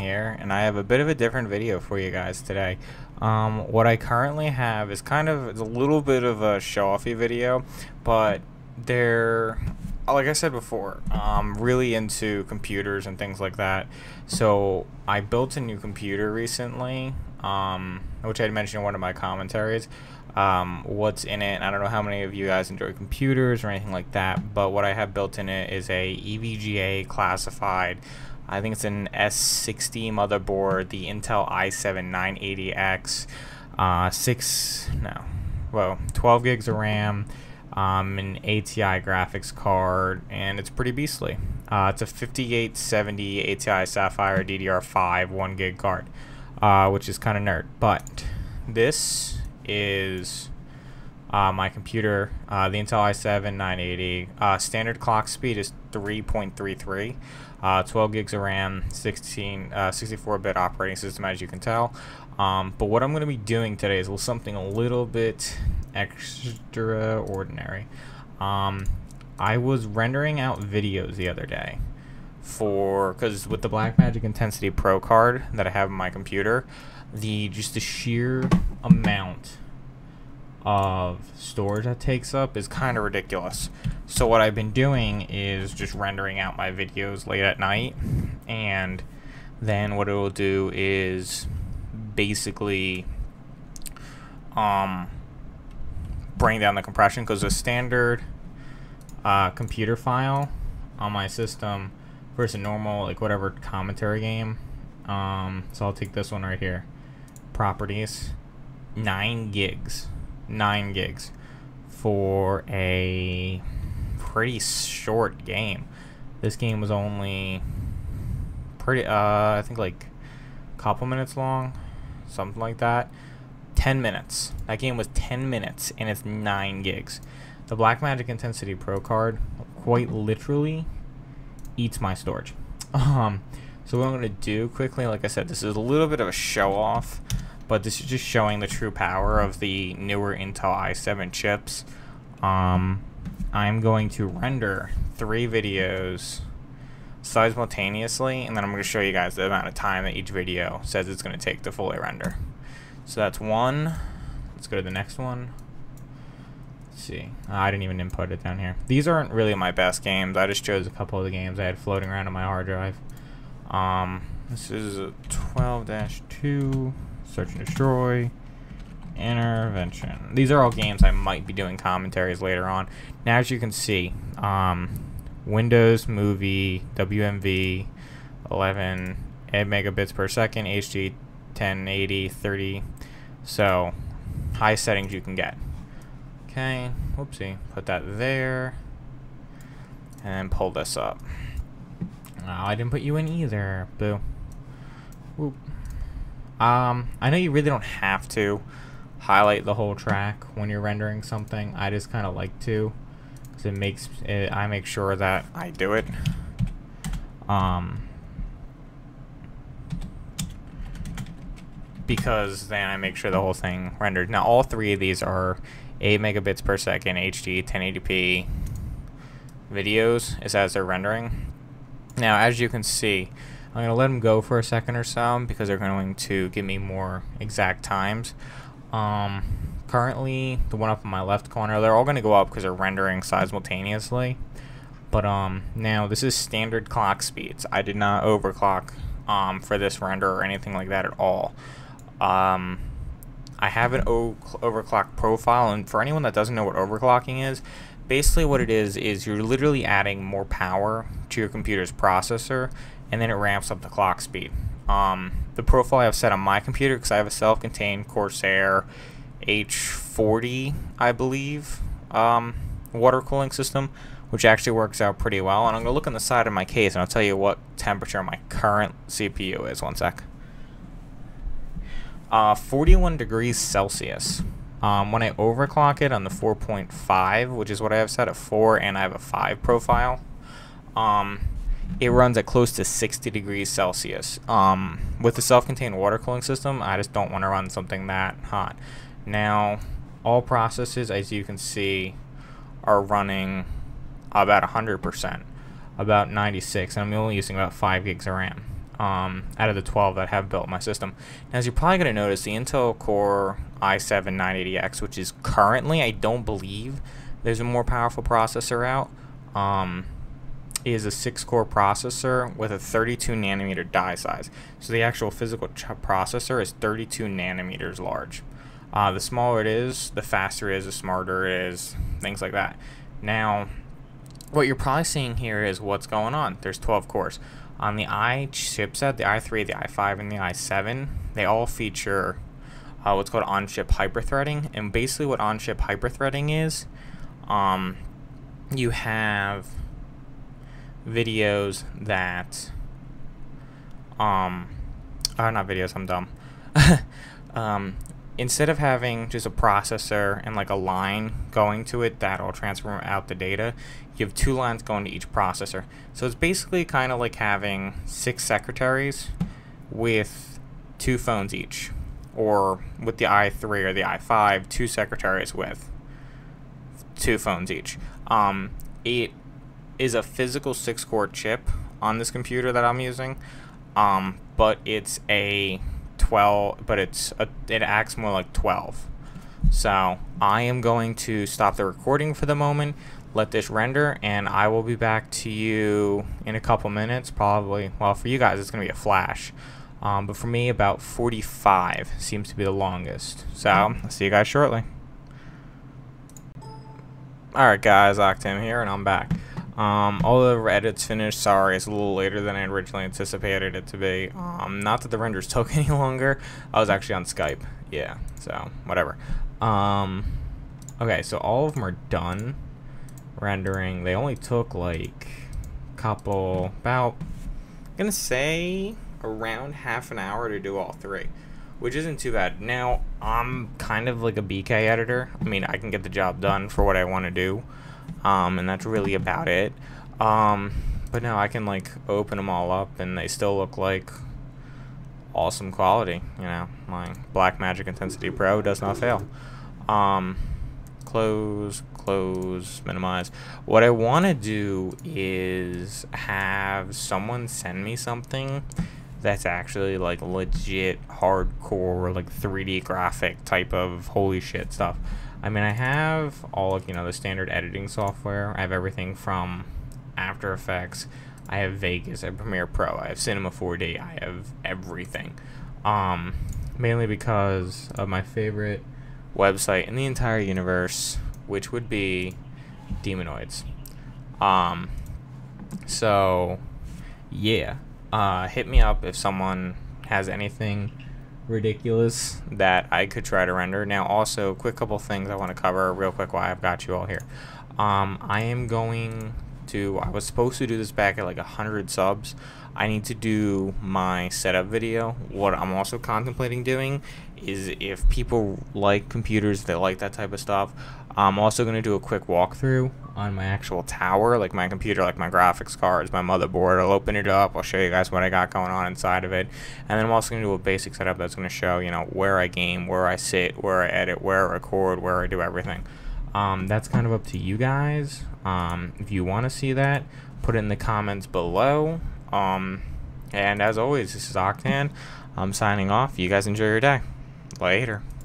here, and I have a bit of a different video for you guys today. What I currently have is it's a little bit of a show-offy video, but like I said before, I'm really into computers and things like that. So I built a new computer recently, which I had mentioned in one of my commentaries. What's in it, I don't know how many of you guys enjoy computers or anything like that, but what I have built in it is a EVGA classified, I think it's an S60 motherboard, the Intel i7-980X, 12 gigs of RAM, an ATI graphics card, and it's pretty beastly. It's a 5870 ATI Sapphire DDR5 1 gig card, which is kind of nerd, but this is my computer, the Intel i7-980. Standard clock speed is 3.33, 12 gigs of RAM, 64-bit operating system, as you can tell. But what I'm going to be doing today is something a little bit extraordinary. I was rendering out videos the other day because with the Blackmagic Intensity Pro card that I have in my computer, just the sheer amount of storage that takes up is kind of ridiculous. So what I've been doing is just rendering out my videos late at night, and then what it will do is basically bring down the compression, because the standard computer file on my system versus a normal, like, whatever commentary game, so I'll take this one right here, properties, 9 gigs for a pretty short game. This game was only I think like a couple minutes long, something like that. 10 minutes. That game was 10 minutes and it's 9 gigs. The Blackmagic Intensity Pro card quite literally eats my storage. So what I'm going to do quickly, like I said, this is a little bit of a show off, but this is just showing the true power of the newer Intel i7 chips. I'm going to render 3 videos simultaneously, and then I'm going to show you guys the amount of time that each video says it's going to take to fully render. So that's one. Let's go to the next one. Let's see. I didn't even input it down here. These aren't really my best games. I just chose a couple of the games I had floating around on my hard drive. This is a 12-2, Search and Destroy, Intervention. These are all games I might be doing commentaries later on. Now, as you can see, Windows Movie, WMV, 11 megabits per second, HD 1080, 30. So, high settings you can get. Okay, whoopsie, put that there, and pull this up. Oh, I didn't put you in either. Boo. Whoop. I know you really don't have to highlight the whole track when you're rendering something. I just kind of like to, because I make sure that I do it. Because then I make sure the whole thing rendered. Now, all 3 of these are 8 megabits per second HD 1080p videos as they're rendering. Now, as you can see, I'm going to let them go for a second or so because they're going to give me more exact times. Currently, the one up in my left corner, they're all going to go up because they're rendering simultaneously. But now this is standard clock speeds. I did not overclock for this render or anything like that at all. I have an overclock profile, and for anyone that doesn't know what overclocking is, basically what it is you're literally adding more power to your computer's processor, and then it ramps up the clock speed. The profile I have set on my computer, because I have a self-contained Corsair H40, I believe, water cooling system, which actually works out pretty well. And I'm going to look on the side of my case, and I'll tell you what temperature my current CPU is. One sec. 41 degrees Celsius. When I overclock it on the 4.5, which is what I have set at 4, and I have a 5 profile, it runs at close to 60 degrees Celsius. With the self-contained water cooling system, I just don't want to run something that hot. Now, all processes, as you can see, are running about 100%, about 96, and I'm only using about 5 gigs of RAM. out of the 12 that I have built in my system. Now, as you're probably going to notice, the Intel Core i7 980X, which is currently, I don't believe there's a more powerful processor out, is a 6-core processor with a 32 nanometer die size. So the actual physical processor is 32 nanometers large. The smaller it is, the faster it is, the smarter it is, things like that. Now, what you're probably seeing here is what's going on. There's 12 cores. On the i chipset, the i3, the i5, and the i7, they all feature what's called on-chip hyperthreading. And basically what on-chip hyperthreading is, you have videos that, not videos, I'm dumb. Instead of having just a processor and like a line going to it that'll transfer out the data, you have 2 lines going to each processor. So it's basically kind of like having 6 secretaries with 2 phones each, or with the i3 or the i5, 2 secretaries with 2 phones each. It is a physical 6-core chip on this computer that I'm using, but it's a 12, but it acts more like 12. So I am going to stop the recording for the moment, let this render, and I will be back to you in a couple minutes, probably. Well, for you guys it's gonna be a flash, but for me about 45 seems to be the longest. So I'll see you guys shortly. Alright guys, Octim here, and I'm back. All the edits finished. Sorry, it's a little later than I originally anticipated it to be. Not that the renders took any longer. I was actually on Skype. Yeah, so whatever. Okay, so all of them are done rendering. They only took like about, I'm gonna say around half an hour to do all 3, which isn't too bad. Now, I'm kind of like a BK editor. I mean, I can get the job done for what I want to do. And that's really about it. But no, I can like open them all up and they still look like awesome quality. You know, my Blackmagic Intensity Pro does not fail. Close, minimize. What I want to do is have someone send me something that's actually like legit hardcore, like 3D graphic type of holy shit stuff. I mean, I have all of, the standard editing software. I have everything from After Effects, I have Vegas, I have Premiere Pro, I have Cinema 4D, I have everything. Mainly because of my favorite website in the entire universe, which would be Demonoids. So yeah, hit me up if someone has anything ridiculous that I could try to render. Now also, quick couple things I want to cover real quick while I've got you all here. I was supposed to do this back at like 100 subs. I need to do my setup video. What I'm also contemplating doing is, if people like computers that like that type of stuff, I'm also going to do a quick walkthrough on my actual tower, like my computer, like my graphics cards, my motherboard. I'll open it up, I'll show you guys what I got going on inside of it, and then I'm also going to do a basic setup that's going to show, where I game, where I sit, where I edit, where I record, where I do everything. That's kind of up to you guys. If you want to see that, put it in the comments below. And as always, this is Octan. I'm signing off. You guys enjoy your day. Later.